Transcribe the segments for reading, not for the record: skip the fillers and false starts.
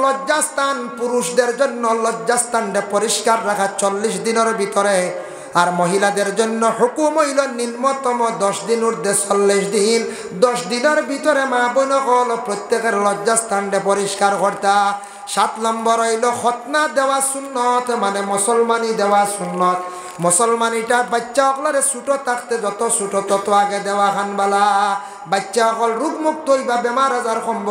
লজ্জাস্থান পুরুষদের জন্য লজ্জাস্থানটা পরিষ্কার রাখা 40 দিনের ভিতরে, আর মহিলাদের জন্য হুকুম হইল নিম্নতম 10 দিন ঊর্ধ্বে 40 দিন। 10 দিনের ভিতরে মা বোন হল প্রত্যেকের লজ্জাস্থানটা পরিষ্কার করতা। 7 নম্বর হইল খতনা দেওয়া সুন্নত, মানে মুসলমানি দেওয়া সুন্নত। মুসলমানিটা বাচ্চা সকলের ছোটো থাকতে যত ছোটো তত আগে দেওয়া খানবালা। বাচ্চা সকল রোগমুক্ত হইবা, বেমার আজার কমব।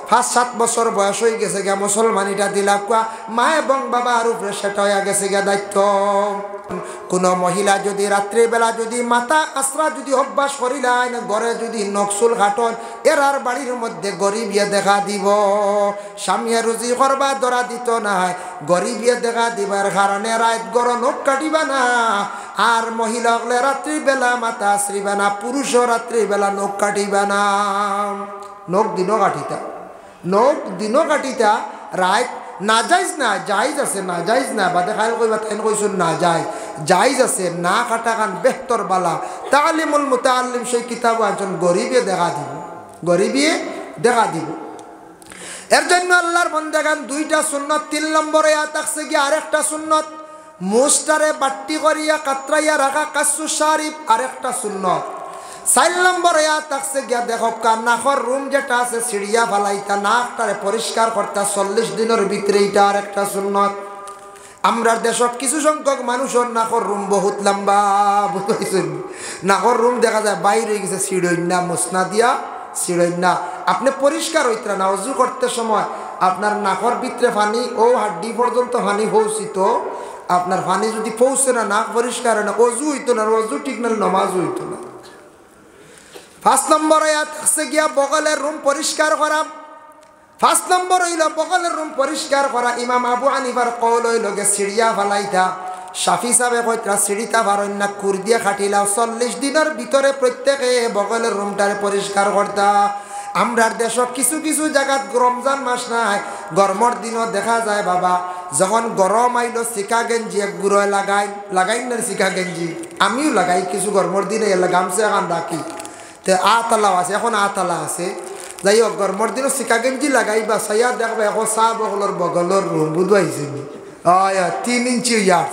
5-7 বছর বয়স হয়ে গেছে গিয়া মুসলমানিটা দিলা কুয়া মা এবং বাবার উপরে সেটা হয়ে গেছে গিয়া দায়িত্ব। কোনো মহিলা যদি রাত্রিবেলা যদি মাথা আশ্রা যদি অভ্যাস করিলেন, ঘরে যদি নকশুল ঘাটন, এরার বাড়ির মধ্যে গরিবিয়ে দেখা দিব। স্বামীয়ে রুজি করবা ধরা দিত না, গরিবিয়ে দেখা দিবার কারণে রাত গড় নখ কাটিবা না। আর মহিলা হলে রাত্রিবেলা মাথা আশ্রিবা না, পুরুষও রাত্রিবেলা নখ কাটিবা না। নখ দিনও কাটিতা, নখ দিনও কাটিতা। রাত না যাইজ না, জাইজ আছে না যাইজ না, বাদে খাইল কইবা তাইন কইছুন না যাইজ, জাইজ আছে না কাটা কান বেহতর বালা। তালিমুল মুতাআল্লিম সেই কিতাব একজন গরিবে দেখা দিব, গরিবে দেখা দিব। এর জন্য আল্লাহর বান্দাগান 2টা সুন্নত। 3 নম্বরে থাকছে কি আরেকটা সুন্নত, মুস্তারে বাট্টি করিয়া কাতরাইয়া রাখা কাসু শারিফ, আরেকটা সুন্নত। 4 নম্বরে থাকছে গিয়া দেখো নাকর রুম যেটা আছে সিঁড়িয়া ফালাইতা, নাকটারে পরিষ্কার করতা 40 দিনের ভিতরে, এটা আরেকটা সুন্নত। আমরা দেশত কিছু সংখ্যক মানুষের নাকর রুম বহুত লম্বা, বুঝতেছেন? নাকর রুম দেখা যায় বাইরে গেছে সিঁড়ইনা মুসনা দিয়া, সিঁড়ইনা আপনি পরিষ্কার হইতে না। অজু করতে সময় আপনার নাকর ভিতরে পানি ও হাড্ডি পর্যন্ত পানি পৌঁছিত, আপনার পানি যদি পৌঁছে না, নাক পরিষ্কার হয় না, অজু হইতো না, অজু ঠিক না, নমাজ হইতো না। 5 নম্বরে থাকছে গিয়া বগলের রুম পরিষ্কার করা। 5 নম্বর হইল বগলের রুম পরিষ্কার করা। ইমাম আবু হানিফার কওল হইল গে সিঁড়িয়া ফালাইতা, শাফি সাহেবে কইতরা সিঁড়িতা পারেন না, কুর দিয়ে খাটিলাও। 40 দিনের ভিতরে প্রত্যেকে বগলের রুমটারে পরিষ্কার করতা। আমরার দেশত কিছু কিছু জায়গাত রমজান মাস নাই, গরমের দিনও দেখা যায় বাবা, যখন গরম আইলো শিকা গেঞ্জি এক গুঁড়োয় লাগাই না শিকা গেঞ্জি, আমিও লাগাই কিছু গরমের দিনে এলা গামছা এখন রাখি। তো আতালাও আছে, এখন আতালা আছে, যাই হোক গরমের দিনও শিকা গেঞ্জি লাগাইবা, সাইয়া দেখবা এখন চাহ বগলের বগলের রুম বুঝবাইছে 3 ইঞ্চি ইয়ার।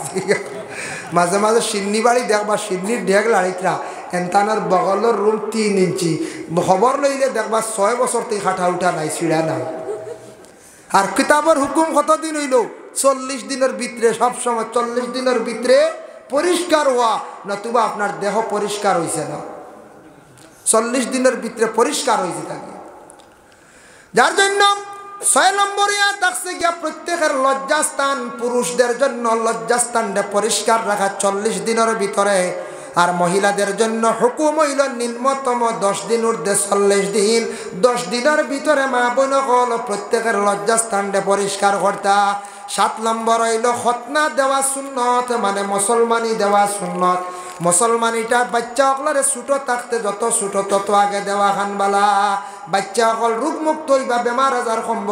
মাঝে মাঝে সিন্নি বাড়ি দেখবা, সিন্নির ঢেক লাড়িতরা এনতানার বগলের রুম 3 ইঞ্চি। খবর লইলে দেখবা 6 বছর থেকে খাটা উঠা নাই, ছিড়া নাই। আর কিতাবের হুকুম কতদিন হইল? 40 দিনের ভিতরে, সবসময় 40 দিনের ভিতরে পরিষ্কার হওয়া, নতুবা আপনার দেহ পরিষ্কার হয়েছে না। 40 দিনের ভিতরে পরিষ্কার হয়েছে থাকে। যার জন্য 6 নম্বরে থাকছে গিয়া প্রত্যেকের লজ্জাস্থান, পুরুষদের জন্য লজ্জাস্থানটা পরিষ্কার রাখা 40 দিনের ভিতরে, আর মহিলাদের জন্য হুকুম হইল নিম্নতম 10 দিন ঊর্ধ্বে 40 দিন। 10 দিনের ভিতরে মা বোন হল প্রত্যেকের লজ্জাস্থানটা পরিষ্কার করতা। 7 নম্বর হইল খতনা দেওয়া সুন্নত, মানে মুসলমানি দেওয়া সুন্নত। মুসলমানিটা বাচ্চা সকলের ছোটো থাকতে যত ছোটো তত আগে দেওয়া খানবালা। বাচ্চা সকল রোগমুক্ত হইবা, বেমার আজার কমব।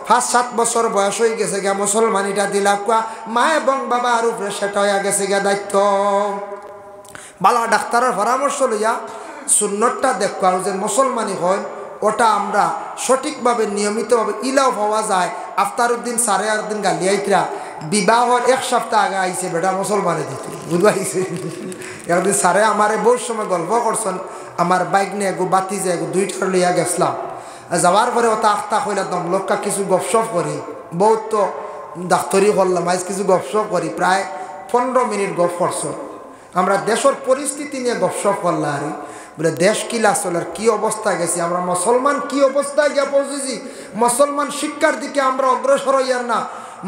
5-7 বছর বয়স হয়ে গেছে গিয়া মুসলমানিটা দিলা কুয়া মা এবং বাবার উপরে সেটা হয়ে গেছে গিয়া দায়িত্ব। বালা ডাক্তারের পরামর্শ লইয়া সুন্নতটা দেখবা যে মুসলমানি হয়, ওটা আমরা সঠিকভাবে নিয়মিতভাবে ইলাও পাওয়া যায়। আফতারউদ্দিন সারে একদিন গালিয়াইতরা বিবাহর 1 সপ্তাহ আগে আইছে বেটা মুসলমানে দিত, বুঝবাইছে? একদিন সারে আমারে বহু সময় গল্প করছেন, আমার বাইক নিয়ে এগো বাতি যে এগো 2টা লইয়া গেছিলাম। যাওয়ার পরে ওটা আখতা হইলাম লোকটা কিছু গপসপ করি, বহুত তো ডাক্তারি করলাম, আজ কিছু গপসপ করি, প্রায় 15 মিনিট গপ করছ। আমরা দেশের পরিস্থিতি নিয়ে গপসপ করলাম, আর বলে দেশ কিলা চলার কি অবস্থা গেছি, আমরা মুসলমান কি অবস্থায় গিয়া পৌঁছেছি। মুসলমান শিক্ষার দিকে আমরা অগ্রসর হইয়ার না,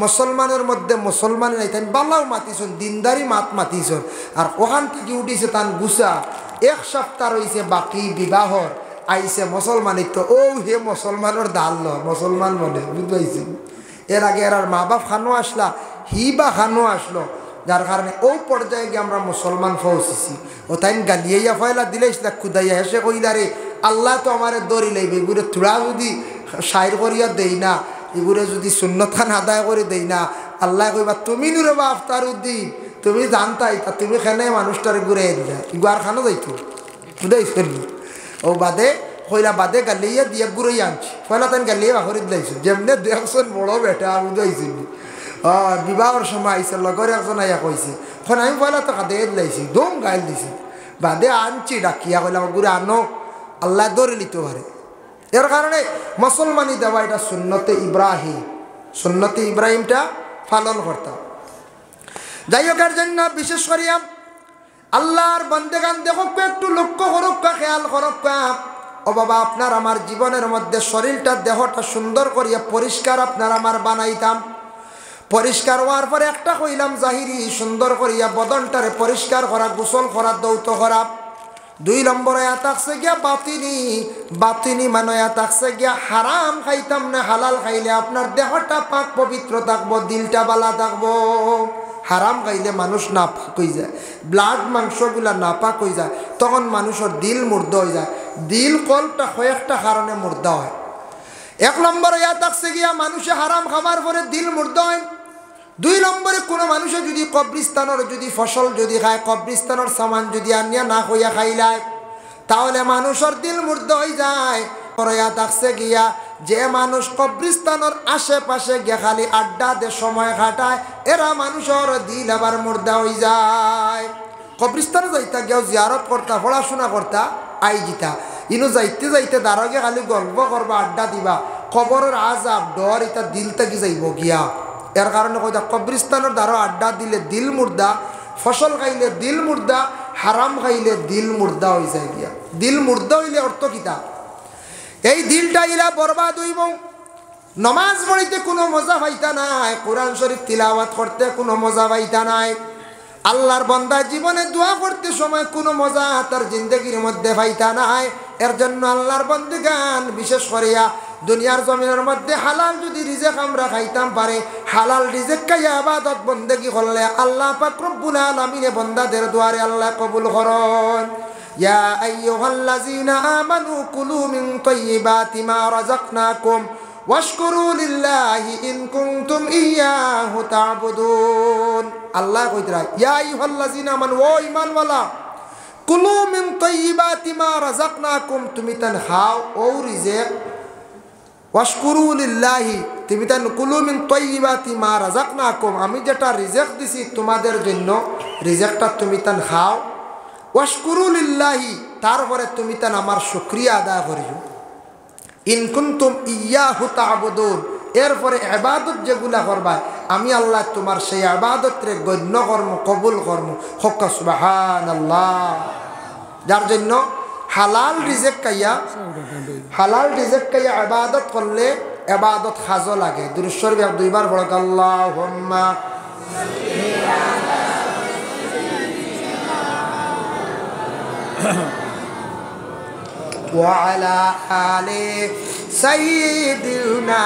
মুসলমানের মধ্যে মুসলমান নাই, তাই বালাও মাতিছন, দিনদারি মাতিছন। আর ওখান থেকে উঠিছে তান গুছা 1 সপ্তাহ রয়েছে বাকি বিবাহর, আইসে মুসলমানিত। ও হে মুসলমানের দাল মুসলমান মনে, বুঝতে। এর আগে এর মা বাপ খানো আসলা, হি বা খানো আসলো, যার কারণে ও পর্যায়ে গিয়ে আমরা মুসলমান পৌঁছেছি। ও তাই গালিয়াইয়া ফয়লা দিলেছিলা খুদাইয়া হেসে কইলা রে আল্লাহ তো আমার দড়ি লাইবে, এগুলো থোড়া যদি সাইর করিয়া দেই না, এগুলো যদি সুন্নত খান আদায় করে দেই না, আল্লাহ কইবা তুমি নুরে বা আফতারউদ্দিন, তুমি জানতাই তা তুমি খানে মানুষটারে ঘুরে দিলা, ইগু আর খানো যাইতো খুদাই ফেললি। ও বাদে কইলা বাদে গালিয়া দিয়ে ঘুরে আনছি পয়লা তান গালিয়ে বাহরি দিলাইছো যেমনে দেখছেন বড় বেটা আমি দইছি বিবাহর সময় আইসে লগর একজন আইয়া কইছে এখন আমি পয়লা তো কাঁদে দিলাইছি দম গাইল দিছি বাদে আনছি ডাকিয়া কইলাম ঘুরে আনো আল্লাহ ধরে নিতে পারে এর কারণে মুসলমানি দেওয়া এটা সুন্নতে ইব্রাহিমটা পালন করতাম যাই হোক এর জন্য বিশেষ করিয়া আল্লাহর বান্দেগান দেখো একটু লক্ষ্য করুক খেয়াল করুক ও বাবা আপনার আমার জীবনের মধ্যে শরীরটা দেহটা সুন্দর করিয়া পরিষ্কার আপনার আমার বানাইতাম পরিষ্কার হওয়ার পরে একটা কইলাম জাহিরি সুন্দর করিয়া বদনটারে পরিষ্কার করা গোসল করা দৌত করা 2 নম্বরে থাকছে গিয়া বাতিনি মানে থাকছে গিয়া হারাম খাইতাম না হালাল খাইলে আপনার দেহটা পাক পবিত্র থাকবো দিলটা বালা থাকবো হারাম খাইলে মানুষ নাপাক হয়ে যায় ব্লাড মাংসগুলা নাপাক হয়ে যায় তখন মানুষের দিল মুর্দা হয়ে যায় দিল কলটা কয়েকটা কারণে মুর্দা হয় 1 নম্বরে থাকছে গিয়া মানুষে হারাম খাবার পরে দিল মুর্দা হয় 2 নম্বরে কোনো মানুষে যদি কবরিস্তানের যদি ফসল যদি খায় কবরিস্তানের সামান যদি আনিয়া না হইয়া খাইলায় তাহলে মানুষের দিল মুর্দা হয়ে যায় থাকছে গিয়া যে মানুষ কবরিস্তানের আশেপাশে গিয়া খালি আড্ডা দে সময় কাটায় এরা মানুষের দিল আবার মুর্দা হয়ে যায় কবরিস্তানে যাইতা গিয়া জিয়ারত করতা পড়াশোনা করতা আই জিতা ইনো যাইতে যাইতে দাঁড়াগে খালি গল্প করবা আড্ডা দিবা কবরের আজাব ডর এটা দিল থেকে যাইব গিয়া এর কারণে কইতা কবরিস্তানের দ্বারা আড্ডা দিলে দিল মুর্দা ফসল খাইলে দিল মুর্দা হারাম খাইলে দিল মুর্দা হয়ে যায় গিয়া দিল মুর্দা হইলে অর্থ কিতা এই দিলটা ইলা বরবাদ হইব নমাজ পড়িতে কোনো মজা পাইতা নাই কোরআন শরীফ তিলাওয়াত করতে কোনো মজা পাইতা নাই আল্লাহর বান্দা জীবনে দোয়া করতে সময় কোনো মজা তার জিন্দগির মধ্যে পাইতা নাই এর জন্য আল্লাহর বান্দাগান বিশেষ করিয়া দুনিয়ার জমিনের মধ্যে হালাল যদি রিজেক আমরা খাইতাম পারে হালাল রিজেক খাইয়া ইবাদত বন্দেগি করলে আল্লাহ পাক রব্বুল আলামিনে বান্দাদের দুয়ারে আল্লাহ কবুল করেন ইয়া আইয়ুহাল্লাযীনা আমানু কুলু মিন তাইয়্যিবাতি মা রাযাকনাকুম ওয়াশকুরু লিল্লাহি ইন কুনতুম ইয়্যাহু তা'বুদুন আল্লাহ কইতরা ইয়া আইয়ুহাল্লাযীনা আমানু ও ঈমানওয়ালা কুলু মিন তাইয়্যিবাতি মা রাযাকনাকুম তুমি তান খাও ও রিজেক ওয়াশকুরু লিল্লাহি তুমি তান কুলু মিন তাইয়্যিবাতি মা রাযাকনাকুম আমি যেটা রিজেক দিছি তোমাদের জন্য রিজেকটা তুমি তান খাও ওয়াশকুরু লিল্লাহি তারপরে তুমি তান আমার শুকরিয়া আদায় করিও ইন কুনতুম ইয়্যাহু তা'বুদুন এরপরে ইবাদত যেগুলা করবা আমি আল্লাহ তোমার সেই ইবাদতরে গণ্য কর্ম কবুল কর্ম হক সুবহানাল্লাহ যার জন্য হালাল রিজেক কাইয়া ইবাদত করলে ইবাদত খাজো লাগে দুরূদ শরীফ 2 বার পড়ো আল্লাহুম্মা ওয়া আলা আলি সাইয়্যিদিনা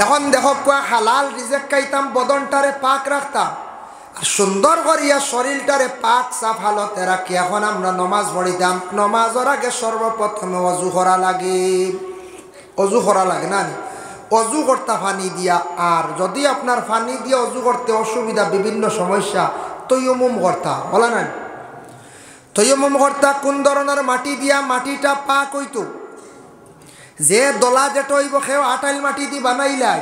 এখন দেখো হালাল রিজেক খাইতাম বদনটারে পাক রাখতাম আর সুন্দর করিয়া শরীরটারে পাক সাফ হালতে রাখি এখন আমরা নমাজ পড়িতাম নমাজের আগে সর্বপ্রথমে অজু করা লাগে না অজু করতা পানি দিয়া আর যদি আপনার পানি দিয়ে অজু করতে অসুবিধা বিভিন্ন সমস্যা তৈয়মুম করতা বলা না তৈয়মুম করতা কোন ধরনের মাটি দিয়া মাটিটা পাক হইতো যে দলা যেটা হইব সেও আটাইল মাটি দি বানাইলাই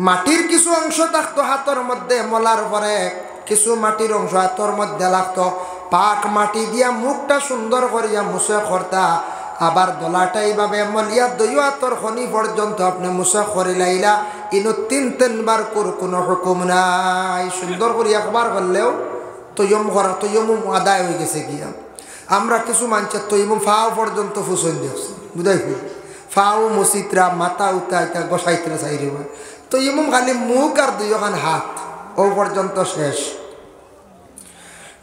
মাটির কিছু অংশ থাকতো হাতের মধ্যে মলার পরে কিছু মাটির অংশ হাতের মধ্যে লাগতো পাক মাটি দিয়া মুখটা সুন্দর করিয়া মুছে করতা আবার দলাটা এইভাবে মলিয়া দইও হাতর খনি পর্যন্ত আপনি মুছে করে লাইলা ইনো 3 বার কোনো হুকুম নাই সুন্দর করে একবার করলেও তৈয়মুম আদায় হয়ে গেছে গিয়া আমরা কিছু মানুষের তৈয়মুম ফাও পর্যন্ত ফুসন দিয়েছি বুঝাইছি ফাও মুসিতরা মাথা উতা এটা গোসাইতরা চাইরে তৈয়মুম খালি মুখ আর 2 হাত ও পর্যন্ত শেষ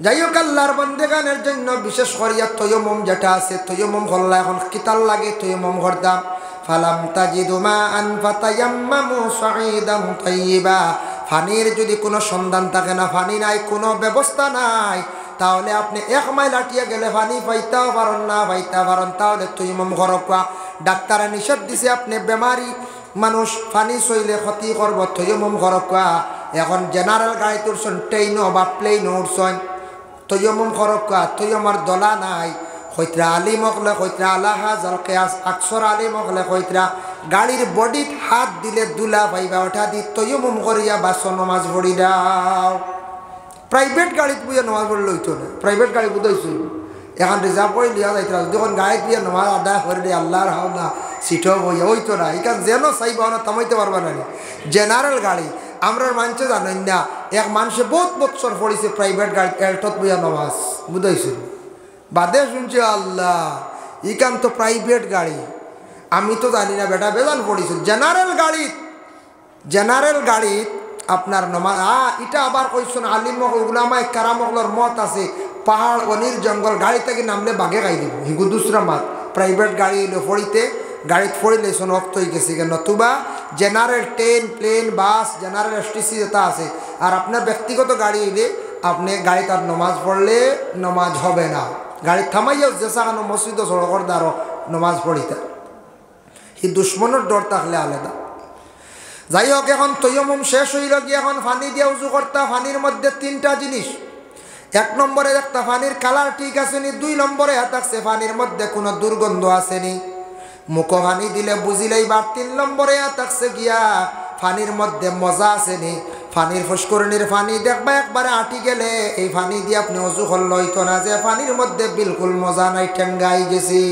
যাই হোক আল্লাহর বান্দাগানের জন্য বিশেষ করিয়া তৈয়মুম যেটা আছে তৈয়মুম করলে এখন কিতাল লাগে তৈয়মুম করতাম ফালাম তাজিদু মাআন ফাতায়াম্মামু সাঈদান তাইয়্যিবা পানির যদি কোনো সন্ধান থাকে না পানি নাই কোনো ব্যবস্থা নাই তাহলে আপনি 1 মাইল হাঁটিয়া গেলে পানি পাইতেও পারেন না তাহলে তৈয়মুম করবা ডাক্তারে নিষেধ দিছে আপনি বেমারি মানুষ পানি সইলে ক্ষতি করব তৈয়মুম করবা এখন জেনারেল গাড়ি উঠছেন ট্রেনও বা প্লেনও উঠছেন তৈয়মুম খরক্কা তৈয়মার দলা নাই হইত্রা আলিম হকলে হইত্রা আলাহা জলকেয়াস আকসর আলিম হকলে হইত্রা গাড়ির বডিত হাত দিলে দুলা পাইবা ওঠা দি তৈয়মুম করিয়া বাস নমাজ পড়ি দাও। প্রাইভেট গাড়িত বুঝে নমাজ পড়লে হইতো না, প্রাইভেট গাড়ি বুঝাইছিল এখন রিজার্ভ করে লিয়া যাইতে যখন গাড়িত দিয়ে নমাজ আদায় করে দিয়ে আল্লাহর হাওলা সিটও বইয়া হইতো না। এখান যেন চাইবা না থামাইতে পারবা না। জেনারেল গাড়ি আমরা মানুষে জানেন না, এক মানুষে বহুত বছর পড়েছে প্রাইভেট গাড়ি এল্টত বইয়া নমাজ বুঝাইছিল, বাদে শুনছে আল্লাহ ইকান তো প্রাইভেট গাড়ি, আমি তো জানি না বেটা বেজান পড়েছিল। জেনারেল গাড়িত আপনার নমাজ এটা আবার কইছেন আলিম উলামায়ে কারামগুলোর মত আছে পাহাড় অনির জঙ্গল গাড়ি থেকে নামলে বাঘে খাই দিব, হিগু দুসরা মাত। প্রাইভেট গাড়ি এলো পড়িতে গাড়িতে পড়িলে শোন রক্ত হয়ে গেছে কেন, নতুবা জেনারেল ট্রেন প্লেন বাস জেনারেল এসটিসি যেটা আছে আর আপনার ব্যক্তিগত গাড়ি এলে আপনি গাড়ি তার নমাজ পড়লে নমাজ হবে না। গাড়ি থামাইয়াও যেসানো মসজিদ সড়কর দ্বারা নমাজ পড়িতে হি দুশ্মনের ডর থাকলে আলাদা। যাই হোক এখন তৈয়মুম শেষ হইল গিয়ে এখন পানি দিয়ে উজু করতা। পানির মধ্যে তিনটা জিনিস, এক নম্বরে একটা পানির কালার ঠিক আসেনি, 2 নম্বরে থাকছে পানির মধ্যে কোনো দুর্গন্ধ আসেনি, মুখো পানি দিলে বুঝিলেই বার। 3 নম্বরে থাকছে গিয়া পানির মধ্যে মজা আসেনি। পানির ফুসকুরনির পানি দেখবা একবারে আটি গেলে এই পানি দিয়ে আপনি অজু করলে হইতো না যে পানির মধ্যে বিলকুল মজা নাই, ঠেঙ্গাই গেছি,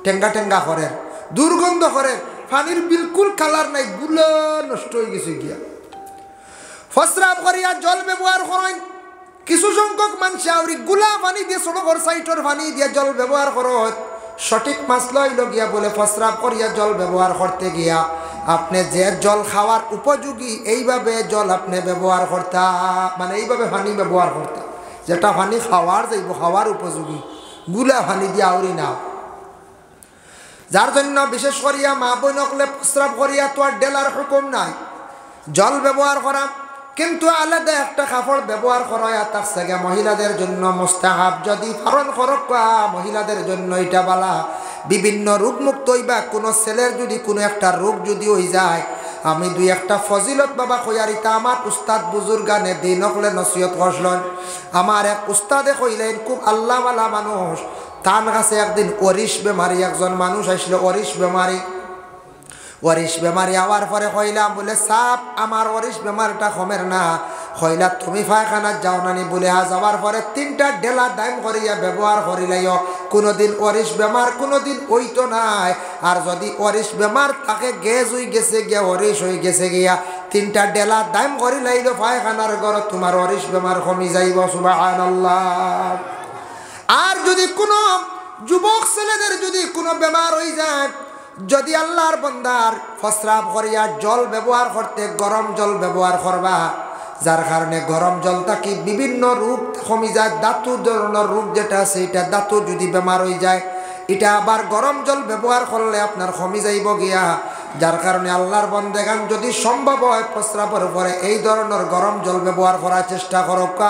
ঠেঙ্গা ঠেঙ্গা করেন, দুর্গন্ধ করেন, পানির বিলকুল কালার নাই, গুলো নষ্ট হয়ে গেছে গিয়া। ফসরাব করিয়া জল ব্যবহার করেন। কিছু সংখ্যক মানুষ আউরি গুলা পানি দিয়ে সড়কর সাইটর পানি দিয়ে জল ব্যবহার করো, সঠিক মাসলা হইল গিয়া বলে ফসরাব করিয়া জল ব্যবহার করতে গিয়া আপনি যে জল খাওয়ার উপযোগী এইভাবে জল আপনি ব্যবহার করতা, মানে এইভাবে পানি ব্যবহার করতা যেটা পানি খাওয়ার যাইব খাওয়ার উপযোগী, গুলা পানি দিয়ে আউরি না। যার জন্য বিশেষ করিয়া মা বোন হকলে প্রস্রাব করিয়া তো আর ডেলার হুকুম নাই, জল ব্যবহার করা, কিন্তু আলাদা একটা কাপড় ব্যবহার করা তার সাথে মহিলাদের জন্য মুস্তাহাব। যদি পালন করক মহিলাদের জন্য এটা বলা, বিভিন্ন রোগ মুক্ত হইবা। কোনো ছেলের যদি কোনো একটা রোগ যদি হয়ে যায়, আমি 2-1টা ফজিলত বাবা কইয়ারিতা আমার উস্তাদ বুজুর্গানে দিন হকলে নসিহত করলেন। আমার এক উস্তাদে কইলেন, খুব আল্লাহওয়ালা মানুষ, তার কাছে একদিন অরিশ বেমারি একজন মানুষ আসলো, অরিশ বেমারি আওয়ার পরে কইলাম বলে সাপ আমার অরিশ বেমারটা কমের না, কইলা তুমি পায়খানা যাও নানি বলে যাওয়ার পরে 3টা ডেলা দাম করিয়া ব্যবহার করিলাইও, কোনোদিন অরিশ বেমার কোনোদিন হইতো নাই। আর যদি অরিশ বেমার তাকে গ্যাস হয়ে গেছে গিয়া অরিশ হয়ে গেছে গিয়া 3টা ডেলা দাম করিলাইল পায়খানার ঘর, তোমার অরিশ বেমার কমি যাইব। সুবহানাল্লাহ। আর যদি কোনো যুবক ছেলেদের যদি কোনো বেমার হয়ে যায়, যদি আল্লাহর বান্দার প্রস্রাব করিয়া জল ব্যবহার করতে গরম জল ব্যবহার করবা, যার কারণে গরম জলটা কি বিভিন্ন রোগ কমে যায়, ধাতু ধরনের রোগ যেটা আছে এটা ধাতু যদি বেমার হয়ে যায়, এটা আবার গরম জল ব্যবহার করলে আপনার কমে যাইব গিয়া। যার কারণে আল্লাহর বন্দেগান যদি সম্ভব হয় প্রস্রাবের উপরে এই ধরনের গরম জল ব্যবহার করার চেষ্টা করক।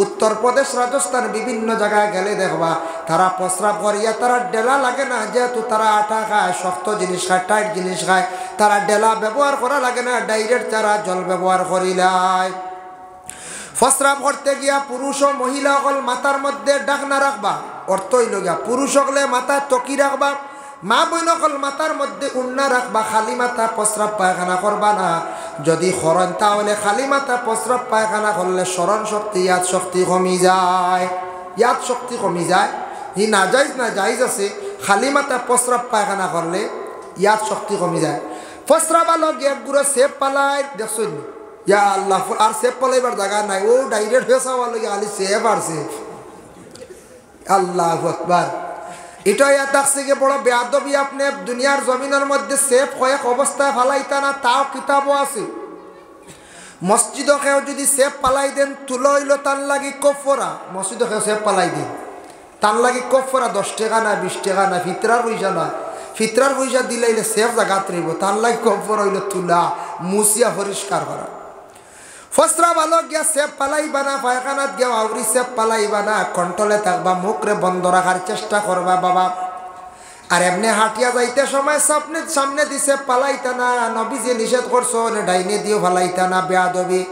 উত্তরপ্রদেশ রাজস্থান বিভিন্ন জায়গায় গেলে দেখবা তারা প্রস্রাব করিয়া তারা ডেলা লাগে না, যেহেতু তারা আটা খায়, শক্ত জিনিস খায়, টাইট জিনিস খায়, তারা ডেলা ব্যবহার করা লাগে না, ডাইরেক্ট তারা জল ব্যবহার করিলায়। প্রস্রাব করতে গিয়া পুরুষ ও মহিলা সকল মাথার মধ্যে ডাকনা রাখবা, অর্থ হইল গিয়া পুরুষ সকলে মাথায় টকি রাখবা, মা বোন সকল মাথার মধ্যে উন্না রাখবা, খালি মাথা প্রস্রাব পায়খানা করবা না। যদি খরণ তাহলে খালি মাথা প্রস্রাব পায়খানা করলে স্মরণ শক্তি ইয়াদ শক্তি কমি যায়, ইয়াদ শক্তি কমি যায়। ই না জায়জ আছে, খালি মাথা প্রস্রাব পায়খানা করলে ইয়াদ শক্তি কমি যায়। প্রস্রাব আলো এক গুঁড়ো সেপ পালাই দেখছেন, ইয়া আল্লাহ, আর সেপ পালাইবার জায়গা নাই, ও ডাইরেক্ট হয়ে যাওয়ার লগে খালি সেপ আর সেপ। আল্লাহু আকবার। এটা থাকছে গিয়ে বড় বেয়াদবি, আপনি দুনিয়ার জমিনের মধ্যে সেফ কয়েক অবস্থায় ফালাইতা না, তাও কিতাবও আছে। মসজিদকেও যদি সেফ পালাই দেন তুলো হইল তার লাগি কফরা, মসজিদকেও সেফ পালাই দিন তার লাগি কফরা 10 টাকা না 20 টাকা না, ফিতরার পয়সা না, ফিতরার পয়সা দিলে সেফ জায়গাত রইব, তার লাগি কফর হইল তুলা মুসিয়া পরিষ্কার করা। ফসরা ভালো গিয়া সেপ পালাইবা না, পায়খানাত গিয়া আউরি সেপ পালাইবা না, কন্ট্রোলে থাকবা, মুখরে বন্ধ রাখার চেষ্টা করবা বাবা। আর এমনি হাঁটিয়া যাইতে সময় সামনে দিছে পালাইতা না, নবী যে নিষেধ করছো ডাইনে দিও ফালাইতা না, বেয়াদবি।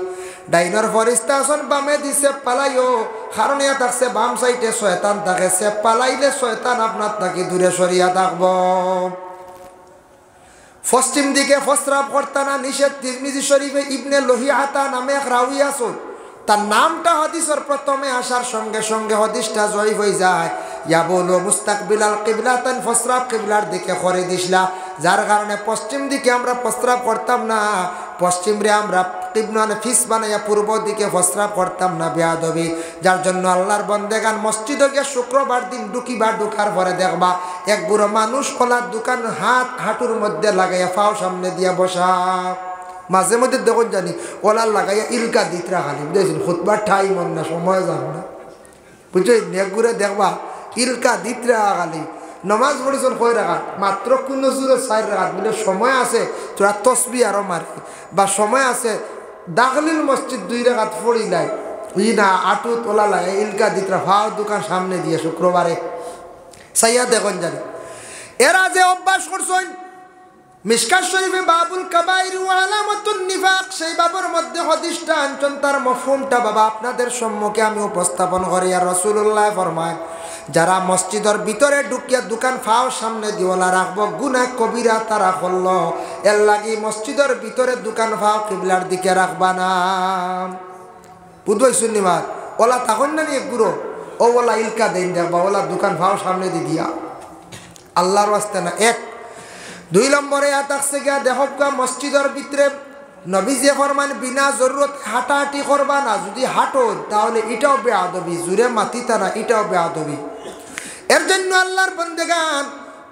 ডাইনর ফরিস্তা আসন বামে দিছে পালাইও, কারণ ইয়া থাকছে বাম সাইডে শয়তান থাকে, সে পালাইলে শয়তান আপনার তাকে দূরে সরিয়া থাকব। পশ্চিম দিকে প্রস্রাব করতে না নিষেধ। তিরমিজি শরীফে ইবনে লহিয়াতা নামে এক রাউই আছে, তার নামটা হাদিসের প্রথমে আসার সঙ্গে সঙ্গে হাদিসটা জয়ীফ হয়ে যায়। ইয়া বলো মুস্তাকবিলাল কিবলাতান, প্রস্রাব কিবলার দিকে করে দিসলা, যার কারণে পশ্চিম দিকে আমরা প্রস্রাব করতাম না, পশ্চিম রে আমরা টিবনানে ফিস বানাইয়া পূর্ব দিকে প্রস্রাব করতাম না, বেয়াদবি। যার জন্য আল্লাহর বন্দেগান মসজিদে গিয়ে শুক্রবার দিন ঢুকার পরে দেখবা এক বুড়ো মানুষ কলার দোকান হাঁটুর মধ্যে লাগাইয়া ফাও সামনে দিয়া বসা, মাঝে মধ্যে দেখুন জানি ওলার লাগাইয়া ইলকা দিতরা খালি বুঝেছেন, খুতবার ঠাই মন না, সময় যান না, বুঝছেন, নেগুড়ে দেখবা ইলকা দিতরা খালি। নমাজ পড়েছেন কয় রাখাত, মাত্র কোনো জোরে 4 রাখাত, বলে সময় আছে তোরা তসবি আরো মারি, বা সময় আছে দাখলিল মসজিদ 2 রাখাত পড়িলাই, ই না আটু তোলা লাগে ইলকা দিতরা ফাও দোকান সামনে দিয়ে শুক্রবারে সাইয়া দেখুন জানি। এরা যে অভ্যাস করছেন, মিশকাত শরীফে বাবুল কাবাইর ওয়া আলামাতুন নিফাক, সেই বাবুর মধ্যে হাদিসটা আনছেন, তার মফহুমটা বাবা আপনাদের সম্মুখে আমি উপস্থাপন করি। আর রাসূলুল্লাহ ফরমায়, যারা মসজিদের ভিতরে ঢুকিয়া দোকান ফাও সামনে দিওলা রাখবো, গুনাহ কবিরা তারা করল। এর লাগি মসজিদের ভিতরে দোকান ফাও কিবলার দিকে রাখবা না। বুঝবাই শুনিমার ওলা তখন না নিয়ে গুরো ও ওলা ইলকা দেন দেখবা, ওলা দোকান ফাও সামনে দি দিয়া আল্লাহর ওয়াস্তে না। 1 2 নম্বরে আতাকছে গিয়া দেখবা মসজিদের ভিতরে নবীজি ফরমান বিনা জরুরত হাঁটাহাঁটি করবা না, যদি হাঁটো তাহলে এটাও বেয়াদবি, জুড়ে মাতিতা না, এটাও বেয়াদবি। এর জন্য আল্লাহর বন্দেগান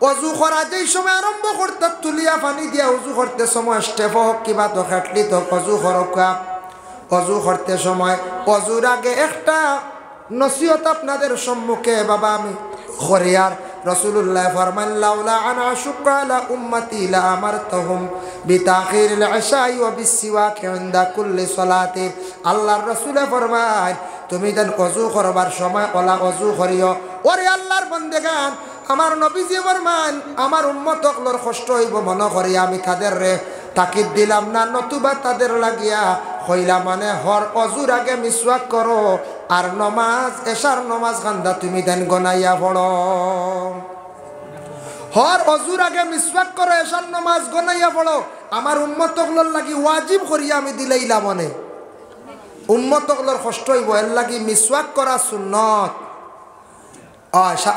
অজু করা যেই সময় আরম্ভ করতে তুলিয়া পানি দিয়া অজু করতে সময় স্টেপ হোক কিবা তো খাটলি তো অজু করকা, অজু করতে সময় অজুর আগে একটা নসিহত আপনাদের সম্মুখে বাবা আমি করে। আর রাসূলুল্লাহ ফরমান লাউলা আনা শুকরা লা উম্মতি লা আমারতুহুম বিতাখিরিল ইশাই ওয়া বিসওয়াক ইনদা কুল্লি সালাতি। আল্লাহর রাসূল ফরমান তুমি দেন ওযু করবার সময় ওলা ওযু করিও। ওরে আল্লাহর বান্দাগান, আমার নবীজি ফরমান আমার উম্মতগুলোর কষ্ট হইব মনে করি আমি তাদের রে তাকিদ দিলাম না, নতুবা তাদের লাগিয়া হইলা মানে হর অজুর আগে মিসওয়াক করো, আর নমাজ এশার নমাজ খান্দা তুমি দেন গনাইয়া পড়ো। হর অজুর আগে মিসওয়াক করো, এশার নমাজ গনাইয়া পড়ো। আমার উম্মতগুলোর লাগি ওয়াজিব করিয়া আমি দিলাইলা মনে, উম্মতগুলোর কষ্ট হইব, এর লাগি মিসওয়াক করা সুন্নত।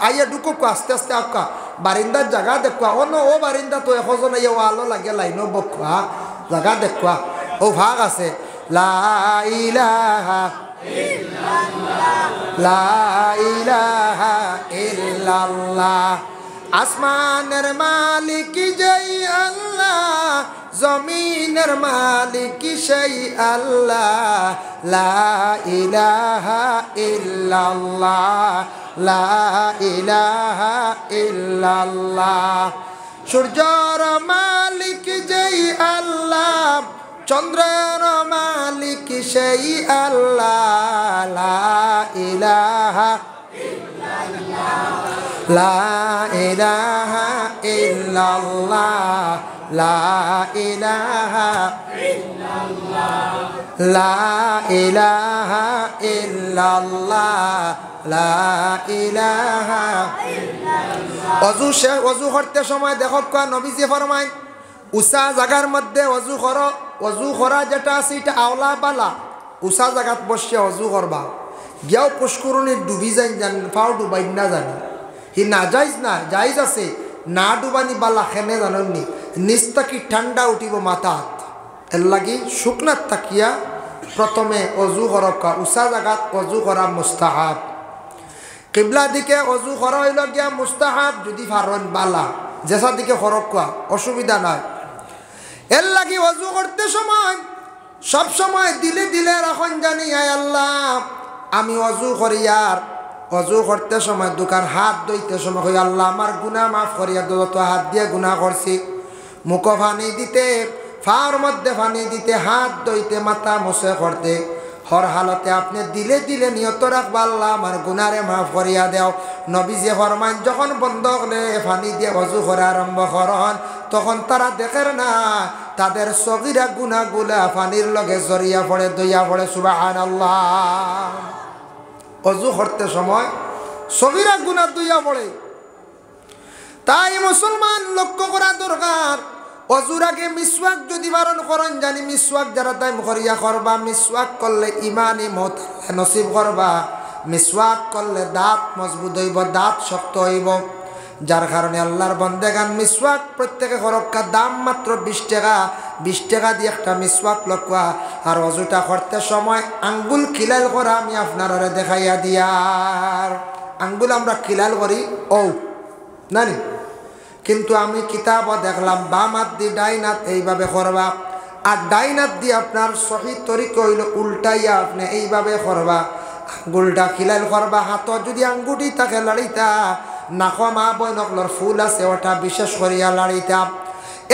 আইয়া ঢুকো আস্তে আস্তে আঁকা বারিন্দার জায়গা দেখুয়া, ও বারিন্দা তো এখন আইয়া আলো লাগে লাইন বকুয়া জায়গা দেখুয়া, ও ভাগ আছে লা ইলাহা ইল্লাল্লাহ, লা ইলাহা ইল্লাল্লাহ। আসমানের মালিক যেই আল্লাহ, জমিনের মালিক সেই আল্লাহ, লা ইলাহা ইল্লাল্লাহ, লা ইলাহা ইল্লাল্লাহ। সূর্যর মালিক যেই আল্লাহ, চন্দ্রের মালিক সেই আল্লাহ, লা ইলাহা ইল্লাল্লাহ, লা ইলাহা ইল্লাল্লাহ, লা ইলাহা ইল্লাল্লাহ, লা ইলাহা ইল্লাল্লাহ, লা ইলাহা ইল্লাল্লাহ। অজু করতে সময় দেখো নবীজি ফরমায় উষা জায়গার মধ্যে অজু করো, অজু করা যেটা আছে এটা আওলা বালা, উষা জায়গাত বসে অজু করবা, গিয়াও পুষ্করণী ডুবি যাই জানি পাও ডুবাই না জানি হি না যাইজ না, যাইজ আছে না ডুবানি বালা খেনে জানি নিচ তাকি ঠান্ডা উঠিব মাথাত। এর লাগি শুকনাত তাকিয়া প্রথমে অজু করকা, উষা জায়গাত অজু করা মুস্তাহাব। কিবলা দিকে অজু করা হইল গিয়া মুস্তাহাব, যদি ফারন বালা যেসা দিকে খরকা অসুবিধা নাই। এর লাগি অজু করতে সময় সব সময় দিলে দিলে রাখন জানি আয় আল্লাহ আমি অজু করি, আর অজু করতে সময় দোকান হাত ধুইতে সময় হই আল্লাহ আমার গুনাহ মাফ করিয়া যত হাত দিয়ে গুনাহ করছি, মুখ পানি দিতে, ফার মধ্যে পানি দিতে, হাত ধুইতে, মাথা মুছে করতে, হর হালতে আপনি দিলে দিলে নিয়ত রাখবা আল্লাহ আমার গুনারে মাফ করিয়া দেও। নবীজি ফরমান যখন বন্ধ হলে পানি দিয়ে অজু করা আরম্ভ করন, তখন তারা দেখের না তাদের সগীরা গুনাহগুলা পানির লগে জড়িয়া পড়ে দইয়া পড়ে। সুবহানাল্লাহ। ওযু করতে সময় সগীরা গুনাহ দইয়া পড়ে। তাই মুসলমান লক্ষ্য করা দরকার, অজুর আগে মিসওয়াক যদি বারণ করেন জানি, মিসওয়াক যারা টাইম করিয়া করবা, মিসওয়াক করলে ইমানি মত নসিব করবা, মিসওয়াক করলে দাঁত মজবুত হইব, দাঁত শক্ত হইব। যার কারণে আল্লাহর বান্দাগান মিসওয়াক প্রত্যেকে করক্কা, দাম মাত্র 20 টাকা। 20 টাকা দিয়ে একটা মিসওয়াক লক্কা। আর অজুটা করতে সময় আঙ্গুল খিলাল করা আমি আপনারা দেখাইয়া দিয়ার। আঙ্গুল আমরা খিলাল করি ও নানি, কিন্তু আমি কিতাবও দেখলাম বাম হাত দিয়ে ডাইন হাত এইভাবে করবা, আর ডাইন হাত দিয়ে আপনার সহি তরিকা হইল উল্টাইয়া আপনি এইভাবে করবা, আঙ্গুলটা খিলাল করবা। হাত যদি আঙ্গুটি থাকে লাড়িতা, নাক মা বই নকলর ফুল আছে ওটা বিশেষ করিয়া লাড়িতা।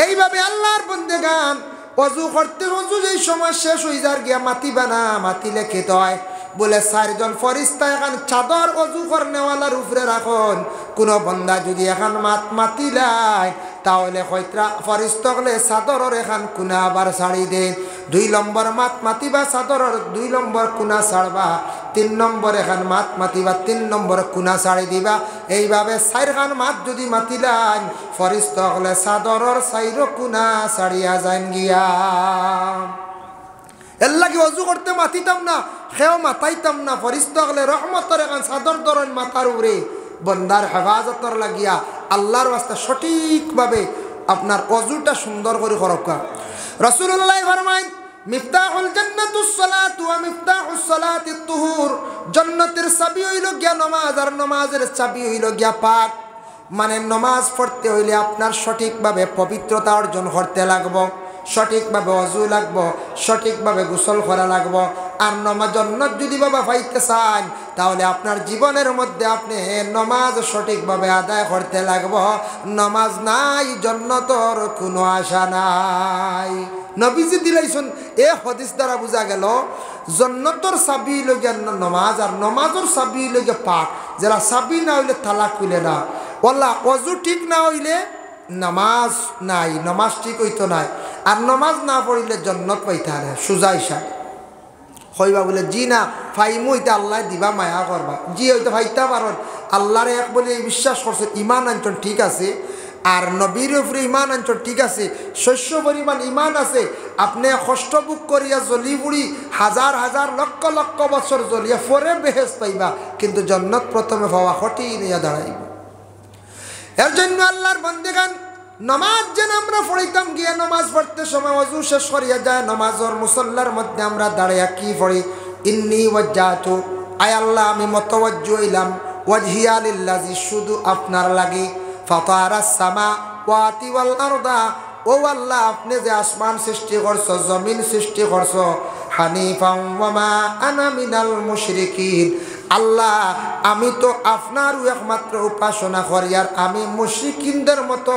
এইভাবে আল্লাহর বন্দেগান অজু করতে অজু যেই সময় শেষ হয়ে যার গিয়া মাতিবা না, মাতিলে খেতে হয় বলে 4 জন ফরিস্তা এখন চাদর অজু করনেওয়ালার উপরে রাখন। কোনো বন্দা যদি এখন মাতিলাই তাহলে কয়টা ফরিস্তা হলে চাদরের এখন কুনা আবার ছাড়ি দে। 2 নম্বর মাতিবা চাদরের 2 নম্বর কুনা ছাড়বা, 3 নম্বর এখন মাতিবা 3 নম্বর কুনা ছাড়ি দিবা। এইভাবে 4 খান যদি মাতিলাই ফরিস্তা হলে চাদরের 4 কুনা ছাড়িয়া যান গিয়া। এর লাগে অজু করতে মাতিতাম না, খেও মাতাইতাম না। ফরিস্তা হলে রহমতের এখন চাদর ধরেন মাথার উপরে, বন্দার হেফাজতর লাগিয়া আল্লাহর রাস্তা সঠিকভাবে আপনার অজুটা সুন্দর করে করকা। রাসূলুল্লাহ ফরমায় মিফতাহুল জান্নাতুস সালাতু ওয়া মিফতাহুস সালাতিত তুহুর। জান্নাতের চাবি হইল গিয়া নামাজ, আর নামাজের চাবি হইল গিয়া পাক। মানে নামাজ পড়তে হইলে আপনার সঠিকভাবে পবিত্রতা অর্জন করতে লাগবো, সঠিকভাবে অজু লাগবো, সঠিকভাবে গোসল করা লাগবো। আর জান্নাত যদি বাবা পাইতে চান তাহলে আপনার জীবনের মধ্যে আপনি নামাজ সঠিকভাবে আদায় করতে লাগবো। নামাজ নাই জান্নাতের কোনো আশা নাই। নবীজি দিলাইছেন এ হাদিস দ্বারা বোঝা গেল জান্নাতের চাবি লইয়া নামাজ, আর নামাজের চাবি লইয়া পাক। যারা চাবি না হইলে তালা খুলে না, ওলা অজু ঠিক না হইলে নামাজ নাই, নামাজ ঠিক হইতো নাই। আর নামাজ না পড়িলে জান্নাত পাইতে না। সুজা হিসাব হইবা বলে জি না ফাইমু হইতে আল্লাহ দিবা মায়া করবা, জি হইতে ফাইতা পারেন। আল্লাহর এক বলে বিশ্বাস করছে, ইমান আনছেন ঠিক আছে, আর নবীর উপরে ইমান আনছেন ঠিক আছে, শস্য পরিমাণ ইমান আছে। আপনি কষ্ট বুক করিয়া জ্বলি বুড়ি হাজার হাজার লক্ষ লক্ষ বছর জ্বলিয়া পরে বেহেশত পাইবা, কিন্তু জান্নাত প্রথমে পাওয়া কঠিন হইয়া দাঁড়াইব। এর জন্য আল্লাহর বান্দাগান নামাজ যেন আমরা পড়িতাম গিয়ে, নামাজ পড়তে সময় ওযু শেষ করিয়া যায় নামাজের মুসল্লার মধ্যে আমরা দাঁড়াইয়া কি পড়ি? ইন্নী ওয়াজ্জাহতু, আয় আল্লাহ আমি মুতাওয়াজ্জিহ হইলাম, ওয়াজহিয়া লিল্লাযী, শুধু আপনার লাগি, ফাতারাস সামাওয়াতি ওয়াল আরদা, ও আল্লাহ আপনি যে আসমান সৃষ্টি করছো, জমিন সৃষ্টি করছো, হানিফাম ওয়া মা আনা মিনাল মুশরিকিন, আল্লাহ আমি তো আপনারও একমাত্র উপাসনা করি, আর আমি মুশরিকিনদের মতো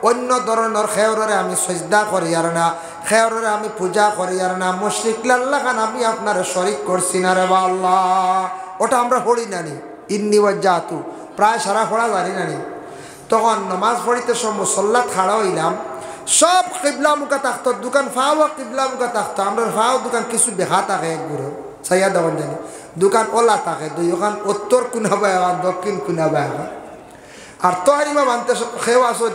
অন্য ধরনের খেয়রে আমি সজদা করি আর না, খেয়রে আমি পূজা করি আর না। মুশরিক আল্লাহ খান আমি আপনার শরীক করছি না রে আল্লাহ। ওটা আমরা পড়ি নানি ইন্নী ওয়াজ্জাহতু, প্রায় সারা পড়া জানি নানি। তখন নামাজ পড়িতে সব মুসল্লাত খাড়া হইলাম, সব কিবলা মুখা থাকতো, দোকান ফাও কিবলা মুখা থাকতো। আমরা ফাও দোকান কিছু দেখা থাকে এক গুরু সাইয়া দেওয়ান জানি, দোকান ওলা থাকে, দুই ওখান উত্তর কোনাবা এখন দক্ষিণ কোনাবা এখন। আর তহারিমা বানতে খেও আসো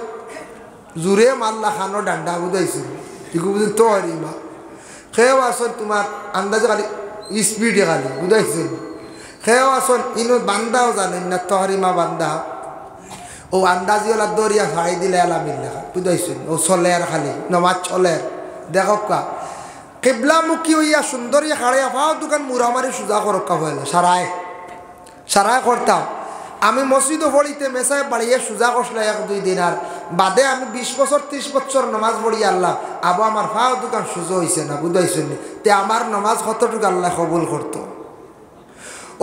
জোরে মাল্লা খানো ডান্ডা বুঝাইছিল, ঠিক বুঝি তহারিমা খেও আসন তোমার আন্দাজে খালি স্পিডে খালি বুঝাইছিল। খেও আসন ইনো বান্দাও জানেন না, তহারিমা বান্দা ও আন্দাজি ওলা দরিয়া ফাড়াই দিলে আলামিল্লা বুঝাইছিল। ও চলের খালি নমাজ চলের দেখক কা কিবলামুখী হইয়া সুন্দরিয়া খাড়াইয়া ফাও দোকান মুরামারি সুজা করক্কা হইলে সারায় সারায় করতাম। আমি মসজিদও পড়িতে মেসায় বাড়িয়ে সুজা করলে 1-2 দিন, আর বাদে আমি 20 বছর 30 বছর নমাজ পড়িয়া আল্লাহ আবু আমার ফাও দোকান সুজো হয়েছে না বুঝাইছেন, তে আমার নমাজ কতটুকু আল্লাহ কবুল করতো।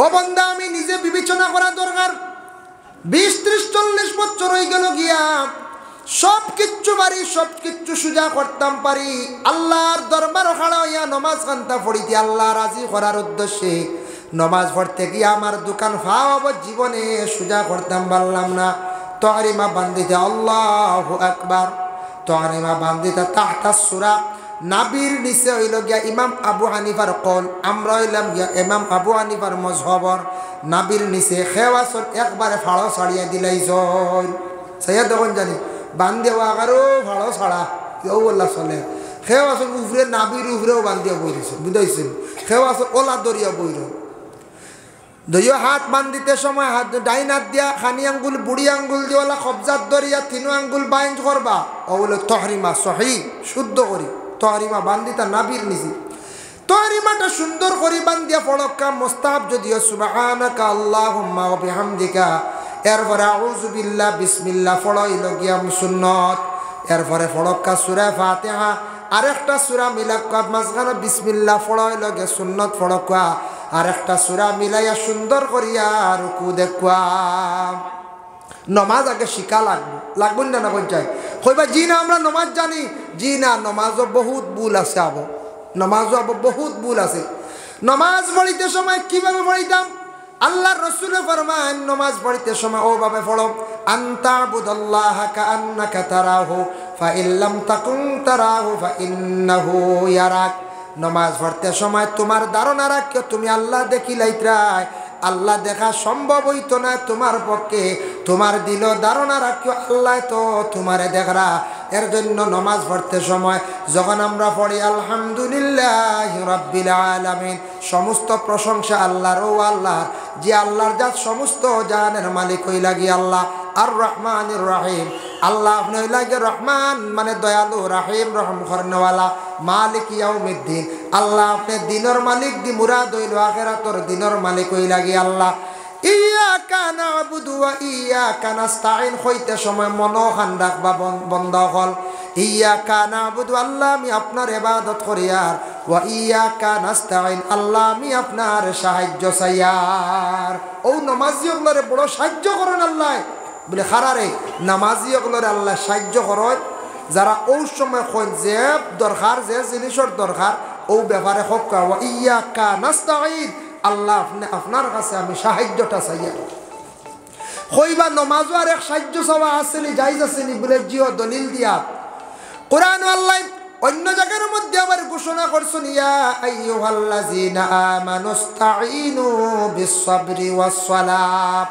ও বন্দা আমি নিজে বিবেচনা করা দরকার। 20, 30, 40 বছর হয়ে গেল গিয়া সব কিচ্ছু পারি, সব কিচ্ছু সুজা করতাম পারি, আল্লাহর দরবার খাড়া হইয়া নমাজ কান্তা পড়িতে আল্লাহ রাজি করার উদ্দেশ্যে নমাজ পড়তে গিয়ে আমার দোকান ফাও জীবনে সুজা করতাম পারলাম না। তহরিমা বান্দিতে আল্লাহু আকবার, তহরিমা বান্দিতা তাহতা সূরা নাবির নিচে হইল গিয়া ইমাম আবু হানিফার কল, আমরা হইলাম গিয়া ইমাম আবু হানিফার মজহবর। নাবির নিচে খেওয়াছন একবারে ফাড়ো ছাড়িয়ে দিলাইছন। সাইয়া দেখুন জানি বান্ধে আগারও ফাড়ো ছাড়া কেউ বললা চলে। খেওয়াছন উফরে নাবির উফরেও বান্ধিয়া বই দিয়েছেন, বুঝাইছেন? খেওয়াছন ওলা দরিয়া বইল দইও হাত বান্ধিতে সময় হাত ডাইন হাত দিয়া খানি আঙ্গুল বুড়ি আঙ্গুল দিওয়ালা কবজাত দরিয়া 3 আঙ্গুল বাইন করবা। ও বলে তহরিমা সহি শুদ্ধ করি তহরিমা বান্দিতা নাবির নিচে। তহরিমাটা সুন্দর করি বান্দিয়া ফড়ক্কা মোস্তাহাব যদিও সুবহানাকা আল্লাহুম্মা ওয়া বিহামদিকা। এরপরে আউযু বিল্লাহ বিসমিল্লাহ ফড়াইল গিয়া সুন্নত। এরপরে ফড়ক্কা সূরা ফাতিহা আরেকটা সূরা মিলাক্কা মাঝখানে বিসমিল্লাহ ফড়াইল গিয়া সুন্নত ফড়ক্কা আরেকটা সূরা মিলাইয়া সুন্দর করিয়া রুকু দেখুয়া। নমাজ আগে শিখা লাগবে না না পঞ্চায় কইবা জি না আমরা নমাজ জানি, জি না নমাজও বহুত ভুল আছে। আবো নমাজও আবো বহুত ভুল আছে। নমাজ পড়িতে সময় কিভাবে পড়িতাম? আল্লাহর রাসূল ফরমান নমাজ পড়িতে সময় ওভাবে পড়ো, আনতা বুদাল্লাহা কাআন্নাকা তারাহু ফাইন লাম তাকুন তারাহু ফাইন্নাহু ইয়ারাক। নমাজ পড়তে সময় তোমার ধারণা রাখিও তুমি আল্লাহ দেখিলাইত্রাই। আল্লাহ দেখা সম্ভব হইতো না তোমার পক্ষে, তোমার দিল ধারণা রাখিও আল্লাহ তো তোমারে দেখরা। এর জন্য নমাজ পড়তে সময় যখন আমরা পড়ি আলহামদুলিল্লাহি রাব্বিল আলামিন, সমস্ত প্রশংসা আল্লাহর। ও আল্লাহ যে আল্লাহর জাত সমস্ত জানের মালিক হই লাগি আল্লাহ। আর রহমানির রহিম, আল্লাহ আপনি হই লাগে রহমান মানে দয়ালু, রাহিম রহম করনেওয়ালা, মালিক ইয়াউমিদ্দিন আল্লাহ আপনি দিনের মালিক, দি মুরাদ হইল আখিরাতর দিনের মালিক হই লাগি আল্লাহ। ইয়াকা নাবুদু ওয়া ইয়াকা নাস্তাইন হইতে সময় মনখান রাখবা বন্ধ হল। ইয়াকা নাবুদু আল্লাহ আমি আপনার ইবাদত করি, আর ওয়া ইয়াকা নাস্তাইন আল্লাহ আমি আপনার সাহায্য চাইয়ার। ও নামাজিগুলোরে বড় সাহায্য করেন আল্লাহ বলে খারারে নামাজিগুলোরে আল্লাহ সাহায্য করেন যারা ওই সময় কইন যে দরকার যে জিনিসের দরকার ও ব্যাপারে হোক। ওয়া ইয়াকা নাস্তাইন আল্লাহ আপনার কাছে আমি সাহায্যটা চাইয়া। কইবা নমাজও আর এক সাহায্য চাওয়া আসেনি, জায়েজ আসেনি বলে জিও দলিল দিয়া কোরআন আল্লাহ অন্য জায়গার মধ্যে আবার ঘোষণা করছেন, ইয়া আইয়ুহাল্লাযীনা আমানুস্তাঈনু বিস-সাবরি ওয়াস-সালাত।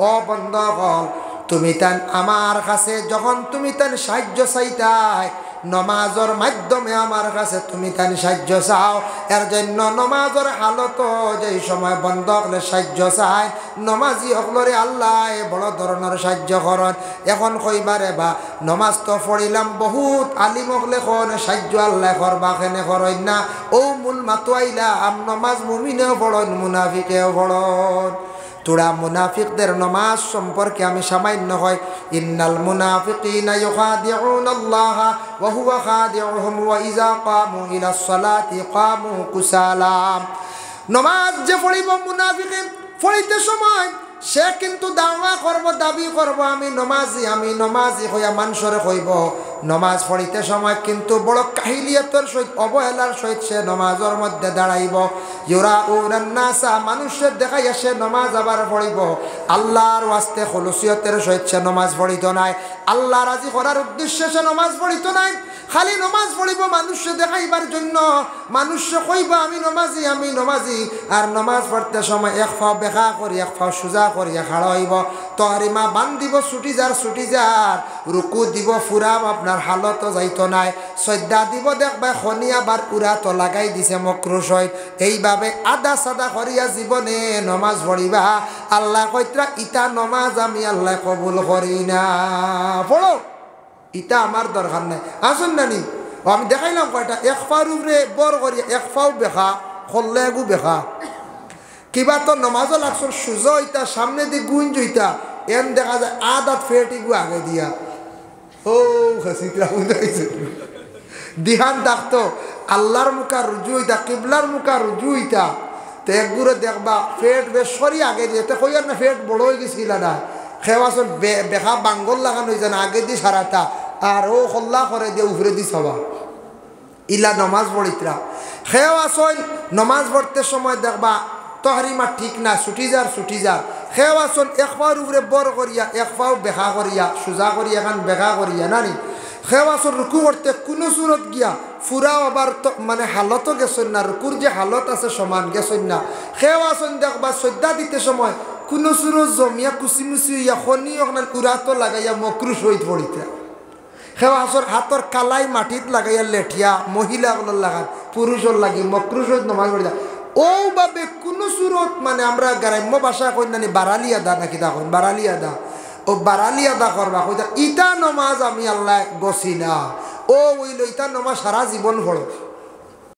ও বন্ধগণ তুমি তান আমার কাছে যখন তুমি তান সাহায্য চাইতাই, নমাজের মাধ্যমে আমার কাছে তুমি তান সাহায্য চাও। এর জন্য নমাজের হালত যেই সময় বন্ধ হলে সাহায্য চাই, নমাজি হকলরে আল্লাহ বড় ধরনের সাহায্য করেন। এখন কইবারে বা নমাজ তো পড়িলাম বহুত আলিম হকলে কোন সাহায্য আল্লাহ করবা কেনে করেন না। ও মূল মাতুয়াইলা আম নমাজ মুমিনেও পড়ন মুনাফিকেও পড়ন। তোরা মুনাফিকদের নমাজ সম্পর্কে আমি সামান্য হয়, ইন্নাল মুনাফিকিনা ইউখাদিউনাল্লাহা ওয়া হুয়া খাদিউহুম ওয়া ইযা কামু ইলাস সালাতি কামু কুসালা। নমাজ যে পড়িব মুনাফিকে পড়িতে সময় সে কিন্তু দাওয়া করব, দাবি করব আমি নমাজি হইয়া মানুষরে কইব। নমাজ পড়িতে সময় কিন্তু বড় কাহিলিয়তের সহিত অবহেলার সহিত সে নমাজের মধ্যে দাঁড়াইব। ইউরাউনান নাসা মানুষের দেখাইয়া সে নমাজ আবার পড়িব। আল্লাহর ওয়াস্তে খুলুসিয়তের সহিত সে নমাজ পড়িত নাই, আল্লাহ রাজি করার উদ্দেশ্যে সে নমাজ পড়িত নাই। খালি নমাজ পড়িব মানুষে দেখাইবার জন্য, মানুষে কইব আমি নমাজি। আর নমাজ পড়তে সময় এক ফাও বেখা করি এক ফাও সোজা করিয়া খাড়া হইব। তহরিমা বান্ধিব ছুটি যার রুকু দিব ফুরাম আপনার হালত যাইতো নাই। শ্রদ্ধা দিব দেখবা খনি আবার পুরা তো লাগাই দিছে মকরুশ হয়। এইভাবে আদা সাদা করিয়া জীবনে নমাজ পড়িবা। আল্লাহ কইত্রা ইটা নমাজ আমি আল্লাহ কবুল করি না। পড়ো ইটা আমার দরকার নাই, আসুন নানি আমি দেখাইলাম কয়টা এক ফার উপরে বর করিয়া এক ফাও বেখা করলে গু বেখা কিবা তো নমাজও লাগছো সুজো ইটা সামনে দিয়ে গুঞ্জ হইতা এন দেখা যায় আদাত ফেটি গু আগে দিয়া। ও হাসিটা দিহান থাকতো আল্লাহর মুখা রুজু হইতা কিবলার মুখা রুজু হইতা তো একগুলো দেখবা ফেট বেশ সরি আগে দিয়ে তো কইয়ার না ফেট বড় হয়ে গেছিল না খেওয়াছন বেখা বাঙ্গল লাগানো হয়েছে না আগে দিয়ে সারাটা আর ও হল্লা করে দিয়ে উফরে দি সবা ইলা নমাজ পড়িতরা খেওয়াছন নমাজ পড়তে সময় দেখবা তহরিমা ঠিক না ছুটি যার খেওয়াছন এক পাওয়ার উপরে বর করিয়া এক পাও বেখা করিয়া সোজা করিয়া এখন বেখা করিয়া নানি খেওয়াসর রুকু করতে কোনো সুরত গিয়া ফুরাও আবার তো মানে হালতও গেছেন না, রুকুর যে হালত আছে সমান গেছেন না। খেওয়াসন দেখবা শ্রদ্ধা দিতে সময় কোনো সুরত জমিয়া কুচিমুচি হইয়া খনি ওখানে উড়াতো লাগাইয়া মকরুশ হইত পড়িতে। খেওয়াসর হাতর কালাই মাটিত লাগাইয়া লেঠিয়া মহিলাগুলোর লাগান পুরুষের লাগি মকরুশ হইত নমাজ পড়ি যায়। ওভাবে কোনো সুরত মানে আমরা গ্রাম্য ভাষা কই নানি বারালি আদা নাকি দেখুন বারালি আদা, ও বারালি আদা করবা কইতা ইটা নমাজ আমি আল্লাহ গছি না। ও ওইল ইটা নমাজ সারা জীবন পড়ো